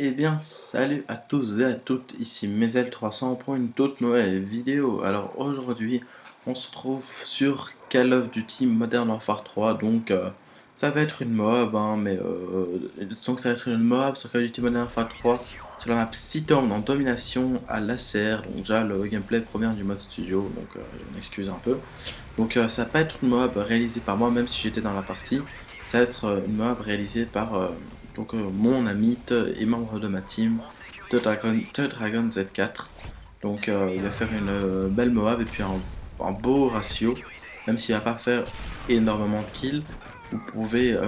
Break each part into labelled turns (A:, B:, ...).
A: Eh bien, salut à tous et à toutes, ici Mezel300 pour une toute nouvelle vidéo. Alors aujourd'hui, on se trouve sur Call of Duty Modern Warfare 3, donc ça va être une MOAB, hein, donc ça va être une MOAB sur Call of Duty Modern Warfare 3 sur la map Storm en domination à laser. Donc déjà le gameplay provient du mode studio, donc je m'excuse un peu. Donc ça va pas être une MOAB réalisée par moi, même si j'étais dans la partie. Ça va être une MOAB réalisée par mon ami et membre de ma team, The Dragon Z4. Donc il va faire une belle MOAB et puis un beau ratio, même s'il va pas faire énormément de kills. Vous pouvez,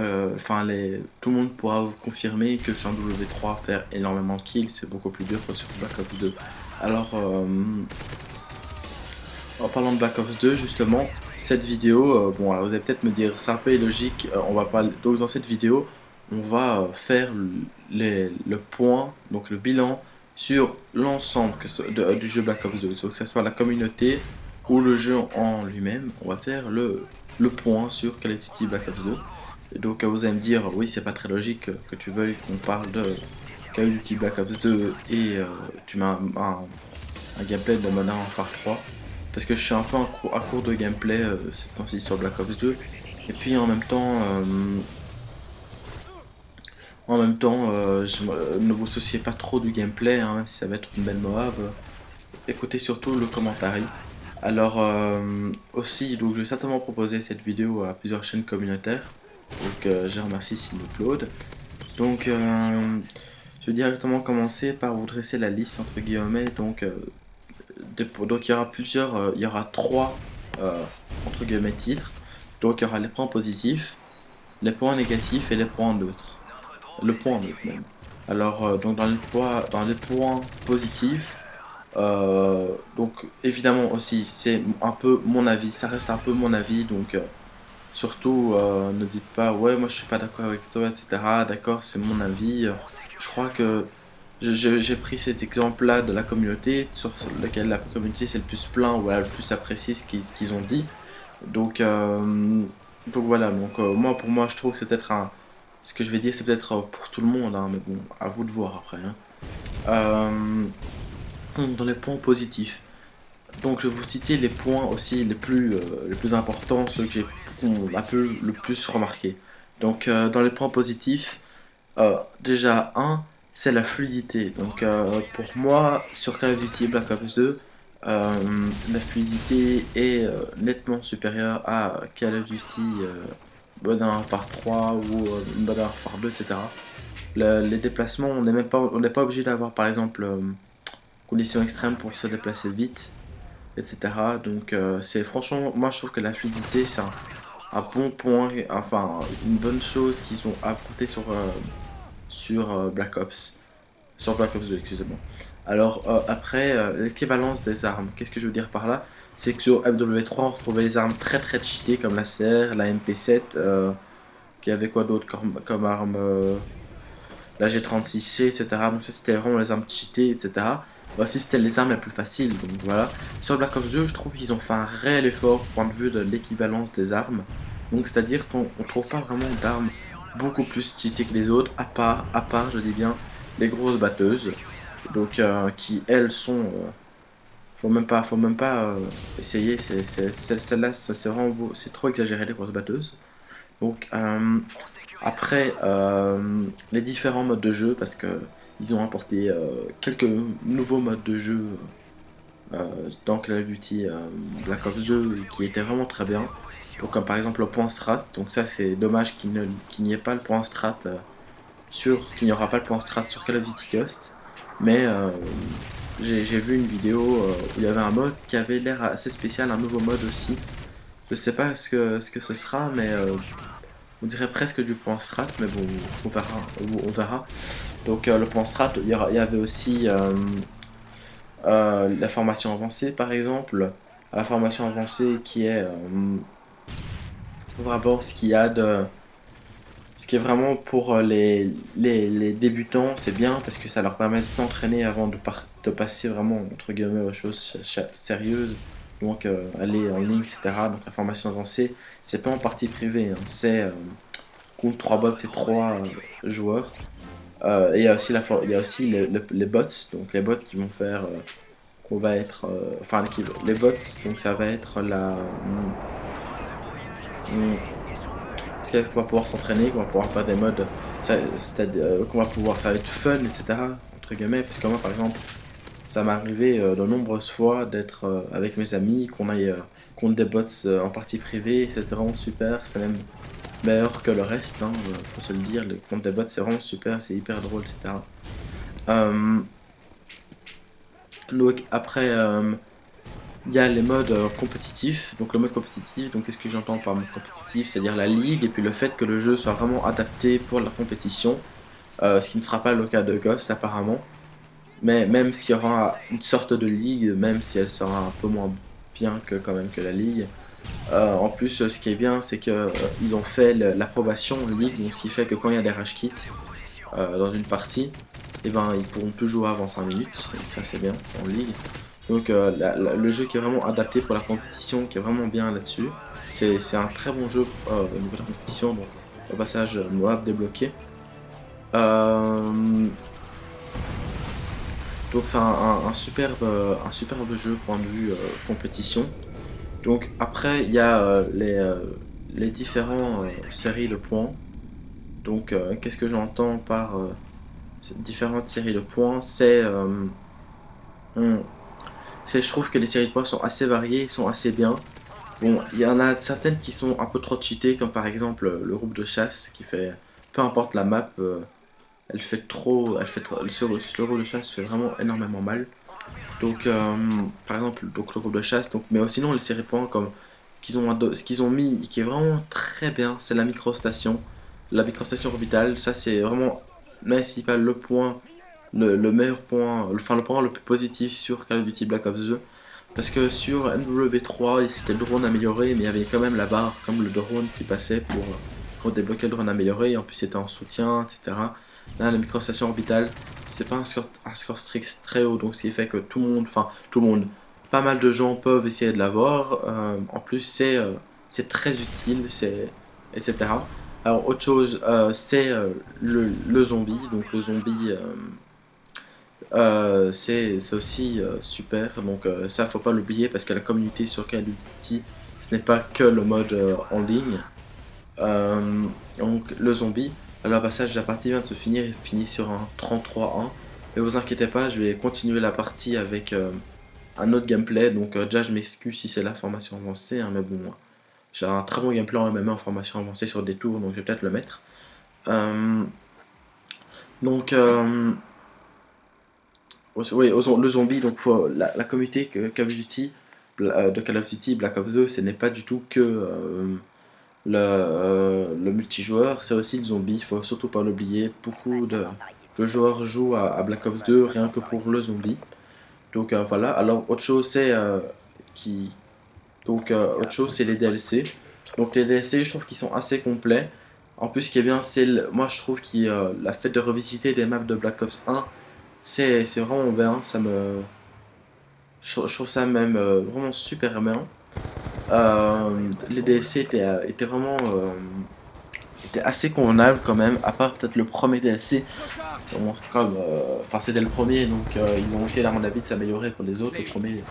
A: tout le monde pourra vous confirmer que sur un W3 faire énormément de kills c'est beaucoup plus dur que sur Black Ops 2. Alors en parlant de Black Ops 2, justement, cette vidéo, bon, vous allez peut-être me dire, c'est un peu illogique, on va pas. Donc dans cette vidéo, on va faire le point, donc le bilan sur l'ensemble du jeu Black Ops 2, que ce soit la communauté ou le jeu en lui-même. On va faire le point sur Call of Duty Black Ops 2. Et donc vous allez me dire, oui, c'est pas très logique que tu veuilles qu'on parle de Call of Duty Black Ops 2 et tu mets un gameplay de Modern Warfare 3 parce que je suis un peu à court de gameplay ces temps-ci sur Black Ops 2 et puis ne vous souciez pas trop du gameplay, hein, même si ça va être une belle Moab, écoutez surtout le commentaire. Alors aussi, donc je vais certainement proposer cette vidéo à plusieurs chaînes communautaires, donc je remercie s'il upload. Donc je vais directement commencer par vous dresser la liste entre guillemets. Donc il y aura il y aura trois entre guillemets titres. Donc il y aura les points positifs, les points négatifs et les points neutres. Le point neutre même. Alors donc dans les points positifs, donc évidemment aussi c'est un peu mon avis, ça reste un peu mon avis, donc surtout ne dites pas ouais moi je suis pas d'accord avec toi, etc. D'accord, c'est mon avis. Je crois que j'ai pris ces exemples-là de la communauté, sur lesquels la communauté s'est le plus plaint ou a le plus apprécié ce qu'ils ont dit. Donc, voilà, moi pour moi je trouve que c'est peut-être ce que je vais dire c'est peut-être pour tout le monde, hein, mais bon, à vous de voir après, hein. Dans les points positifs, donc je vais vous citer les points aussi les plus importants, ceux que j'ai un peu le plus remarqué. Donc dans les points positifs, déjà, un, c'est la fluidité. Donc, pour moi, sur Call of Duty Black Ops 2, la fluidité est nettement supérieure à Call of Duty Modern Warfare 3 ou Modern Warfare 2, etc. Les déplacements, on n'est pas obligé d'avoir, par exemple, conditions extrêmes pour se déplacer vite, etc. Donc, c'est franchement, moi je trouve que la fluidité, c'est un bon point, enfin, une bonne chose qu'ils ont apporté sur Black Ops. Sur Black Ops 2, excusez-moi. Alors, après, l'équivalence des armes. Qu'est-ce que je veux dire par là? C'est que sur MW3, on retrouvait les armes très très cheatées comme la CR, la MP7, qui avait quoi d'autre comme arme, la G36C, etc. Donc, ça c'était vraiment les armes cheatées, etc. Voici, c'était les armes les plus faciles. Donc voilà. Sur Black Ops 2, je trouve qu'ils ont fait un réel effort au point de vue de l'équivalence des armes. Donc, c'est-à-dire qu'on ne trouve pas vraiment d'armes beaucoup plus cheatées que les autres, à part, je dis bien, les grosses batteuses. Donc, qui elles sont. Faut même pas essayer. Celle-là, c'est vraiment c'est trop exagéré les grosses batteuses. Donc, après, les différents modes de jeu, parce que ils ont apporté quelques nouveaux modes de jeu dans Call of Duty Black Ops 2 qui étaient vraiment très bien. Donc, comme par exemple le point strat. Donc, ça, c'est dommage qu'il n'y ait pas le point strat qu'il n'y aura pas le point strat sur Call of Duty Ghost. Mais j'ai vu une vidéo où il y avait un mode qui avait l'air assez spécial, un nouveau mode aussi. Je sais pas ce que ce sera, mais on dirait presque du point strat, mais bon, on verra. On verra. Donc le point strat, il y avait aussi la formation avancée, par exemple. La formation avancée qui est vraiment ce qu'il y a de... Ce qui est vraiment pour les débutants, c'est bien parce que ça leur permet de s'entraîner avant de passer vraiment entre guillemets aux choses sérieuses. Donc aller en ligne, etc. Donc la formation avancée, c'est pas en partie privée, hein. C'est contre 3 bots et 3 joueurs. Et il y a aussi les bots, donc les bots qui vont faire qu'on va être, enfin les bots, donc ça va être hum, c'est qu'on va pouvoir s'entraîner, qu'on va pouvoir faire des modes, c'est-à-dire qu'on va pouvoir, ça va être fun, etc. Entre guillemets, parce que moi par exemple, ça m'est arrivé de nombreuses fois d'être avec mes amis, qu'on aille contre des bots en partie privée, c'était vraiment super, c'est même meilleur que le reste, hein, faut se le dire, le contre des bots c'est vraiment super, c'est hyper drôle, etc. Euh, donc après, il y a les modes compétitifs. Donc le mode compétitif, donc qu'est-ce que j'entends par mode compétitif? C'est-à-dire la ligue et puis le fait que le jeu soit vraiment adapté pour la compétition, ce qui ne sera pas le cas de Ghost apparemment. Mais même s'il y aura une sorte de ligue, même si elle sera un peu moins bien que quand même que la ligue. En plus, ce qui est bien, c'est que ils ont fait l'approbation ligue, donc ce qui fait que quand il y a des rage kits dans une partie, et ben ils pourront plus jouer avant 5 minutes. Donc ça c'est bien en ligue. Donc le jeu qui est vraiment adapté pour la compétition, qui est vraiment bien là-dessus. C'est un très bon jeu au niveau de la compétition. Donc au passage, Moab débloqué. Euh, donc c'est un superbe jeu point de vue compétition. Donc après il y a les différents séries de points. Donc qu'est-ce que j'entends par ces différentes séries de points? On- je trouve que les séries de points sont assez variées, sont assez bien. Bon, il y en a certaines qui sont un peu trop cheatées, comme par exemple le groupe de chasse qui fait, peu importe la map, le groupe de chasse fait vraiment énormément mal. Donc, par exemple, donc le groupe de chasse, donc, mais sinon les séries points comme ce qu'ils ont mis, qui est vraiment très bien, c'est la microstation orbitale. Ça, c'est vraiment, même si pas le point, le meilleur point, enfin le point le plus positif sur Call of Duty Black Ops 2. Parce que sur MW3, c'était le drone amélioré, mais il y avait quand même la barre comme le drone qui passait pour débloquer le drone amélioré, et en plus c'était en soutien, etc. Là, la microstation orbitale, c'est pas un score strict très haut, donc ce qui fait que tout le monde, pas mal de gens peuvent essayer de l'avoir. En plus, c'est très utile, etc. Alors, autre chose, c'est le zombie, donc le zombie. C'est aussi super, donc ça faut pas l'oublier parce que la communauté sur Call of Duty, ce n'est pas que le mode en ligne. Euh, donc le zombie, alors passage la partie vient de se finir, il finit sur un 33-1. Mais vous inquiétez pas, je vais continuer la partie avec un autre gameplay, donc déjà je m'excuse si c'est la formation avancée, hein, mais bon, j'ai un très bon gameplay en MMA en formation avancée sur des tours, donc je vais peut-être le mettre. Euh, donc oui, le zombie, donc la communauté de Call of Duty Black Ops 2, ce n'est pas du tout que le multijoueur, c'est aussi le zombie, il faut surtout pas l'oublier. Beaucoup de joueurs jouent à Black Ops 2 rien que pour le zombie. Donc voilà, alors autre chose c'est qui autre chose c'est les DLC. Donc les DLC, je trouve qu'ils sont assez complets. En plus, ce qui est bien, moi je trouve que la fait de revisiter des maps de Black Ops 1, c'est vraiment bien. Je trouve ça même vraiment super bien. Les DLC étaient vraiment étaient assez convenables quand même, à part peut-être le premier DLC. Enfin, c'était le premier, donc ils vont essayer, à mon avis, de s'améliorer pour les autres. Le premier,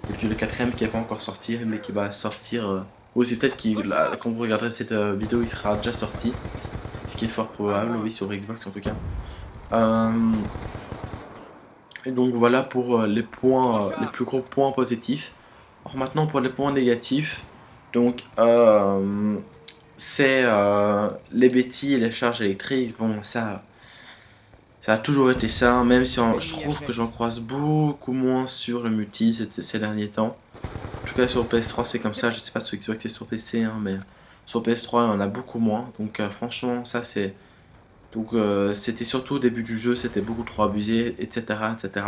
A: et puis le quatrième qui n'est pas encore sorti, mais qui va sortir. Ou c'est peut-être quand vous regarderez cette vidéo, il sera déjà sorti. Ce qui est fort probable, oui, sur Xbox en tout cas. Euh, et donc voilà pour les points, les plus gros points positifs. Alors maintenant pour les points négatifs, donc c'est les bêtises et les charges électriques. Bon, ça a toujours été ça, hein, même si je trouve que j'en croise beaucoup moins sur le multi ces derniers temps. En tout cas sur PS3 c'est comme ça, je sais pas sur Xbox et sur PC, hein, mais sur PS3 il y en a beaucoup moins. Donc franchement ça c'est... Donc c'était surtout au début du jeu, c'était beaucoup trop abusé, etc. etc.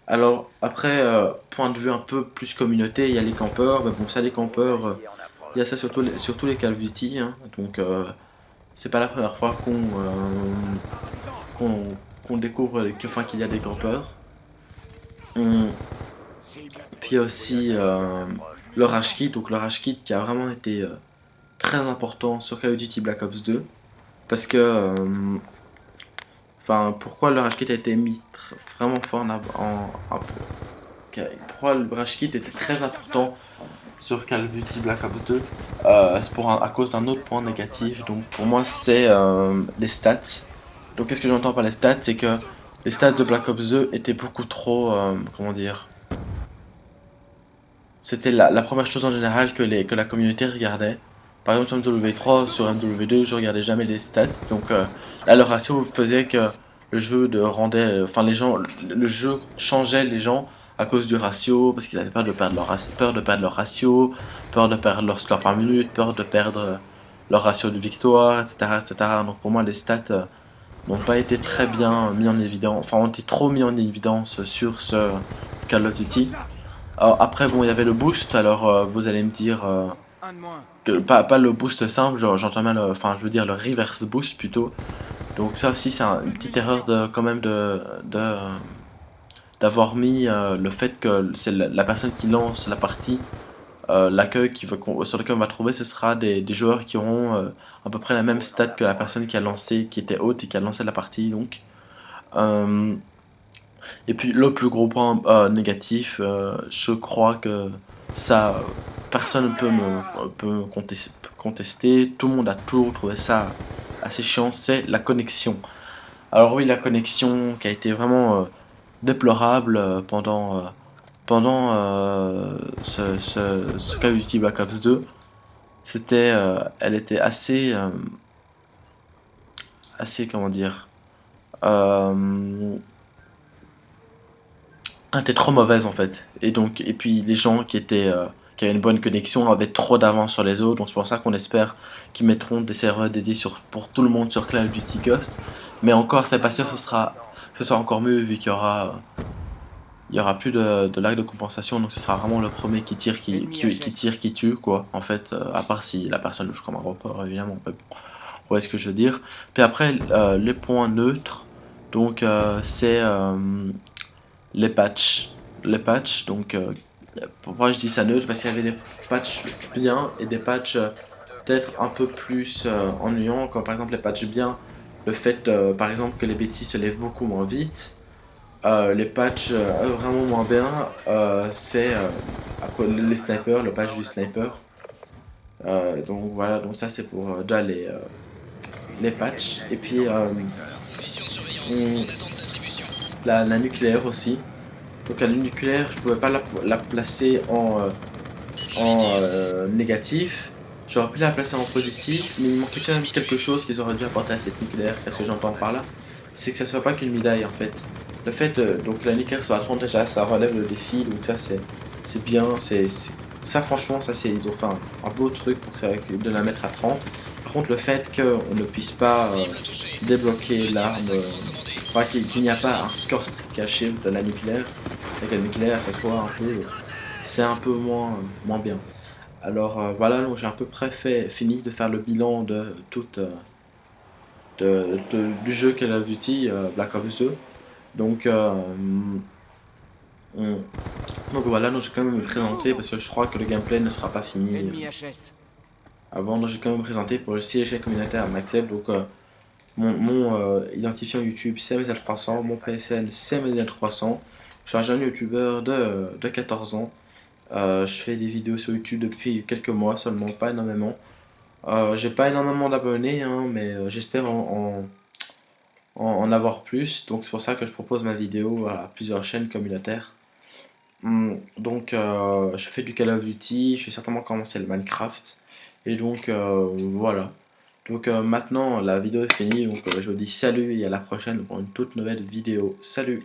A: Alors après, point de vue un peu plus communauté, il y a les campeurs, mais bon ça les campeurs, il y a ça sur tous les Call of Duty, hein, donc c'est pas la première fois qu'on qu'on découvre enfin, qu'il y a des campeurs. Hum, Puis il y a aussi le Rage Kit, donc le Rage Kit qui a vraiment été très important sur Call of Duty Black Ops 2, parce que enfin, pourquoi le rage kit a été mis vraiment fort pourquoi le rage kit était très important sur Call of Duty Black Ops 2, c'est à cause d'un autre point négatif. Donc pour moi c'est les stats. Donc qu'est-ce que j'entends par les stats? C'est que les stats de Black Ops 2 étaient beaucoup trop, comment dire, c'était la première chose en général que la communauté regardait. Par exemple sur MW3, sur MW2 je regardais jamais les stats. Donc là le ratio faisait que le jeu rendait, enfin les gens, le jeu changeait les gens à cause du ratio, parce qu'ils avaient peur de perdre peur de perdre leur ratio, peur de perdre leur score par minute, peur de perdre leur ratio de victoire, etc., etc. Donc pour moi les stats n'ont pas été très bien mis en évidence, enfin ont été trop mis en évidence sur ce Call of Duty. Alors après bon il y avait le boost, alors vous allez me dire que pas le boost simple, j'entends mal, enfin je veux dire le reverse boost plutôt. Donc ça aussi c'est une petite erreur de quand même d'avoir mis le fait que c'est la personne qui lance la partie, l'accueil sur lequel on va trouver, ce sera des joueurs qui auront à peu près la même stat que la personne qui a lancé, qui était haute et qui a lancé la partie donc. Euh, et puis le plus gros point négatif, je crois que ça, personne ne peut me contester, tout le monde a toujours trouvé ça assez chiant, c'est la connexion. Alors oui, la connexion qui a été vraiment déplorable pendant ce Call of Duty Black Ops 2. Elle était assez comment dire, euh, elle était trop mauvaise en fait. Et puis les gens qui avaient une bonne connexion avaient trop d'avance sur les autres. Donc c'est pour ça qu'on espère qu'ils mettront des serveurs dédiés pour tout le monde sur Call of Duty Ghost. Mais encore, c'est pas sûr que ce sera encore mieux vu il y aura plus de lag de compensation. Donc ce sera vraiment le premier qui tire, qui tue quoi. En fait, à part si la personne joue comme un report évidemment. Mais bon, vous voyez ce que je veux dire. Puis après, les points neutres. Donc c'est les patchs. Les patchs, donc pourquoi je dis ça neutre? Parce qu'il y avait des patchs bien et des patchs peut-être un peu plus ennuyants, comme par exemple les patchs bien, le fait par exemple que les bêtises se lèvent beaucoup moins vite. Les patchs vraiment moins bien, c'est les snipers, le patch du sniper. Donc voilà, donc ça c'est pour déjà les patchs. Et puis on- la nucléaire aussi. Donc la nucléaire, je pouvais pas la placer en négatif. J'aurais pu la placer en positif, mais il manquait quand même quelque chose qu'ils auraient dû apporter à cette nucléaire. Qu'est-ce que j'entends par là? C'est que ça soit pas qu'une médaille en fait. Le fait donc la nucléaire soit à 30 déjà, ça relève le défi, donc ça c'est bien, ça franchement ça c'est ils ont fait un beau truc pour de la mettre à 30. Par contre le fait qu'on ne puisse pas débloquer l'arme, enfin qu'il n'y a pas un score caché de la nucléaire, et que la nucléaire ça soit un peu, c'est un peu moins bien. Alors voilà, donc j'ai à peu près fini de faire le bilan de toute du jeu Call of Duty Black Ops 2. Donc, on- donc voilà, donc j'ai quand même me présenter parce que je crois que le gameplay ne sera pas fini avant. Donc j'ai quand même me présenter pour le siège communautaire Maxel. Donc mon identifiant YouTube c'est MZL300, mon PSN c'est MZL300. Je suis un jeune youtubeur de 14 ans. Je fais des vidéos sur YouTube depuis quelques mois seulement, pas énormément. J'ai pas énormément d'abonnés, hein, mais j'espère en avoir plus. Donc c'est pour ça que je propose ma vidéo à plusieurs chaînes communautaires. Donc je fais du Call of Duty, je vais certainement commencer le Minecraft. Et donc voilà. Donc maintenant la vidéo est finie, donc je vous dis salut et à la prochaine pour une toute nouvelle vidéo. Salut!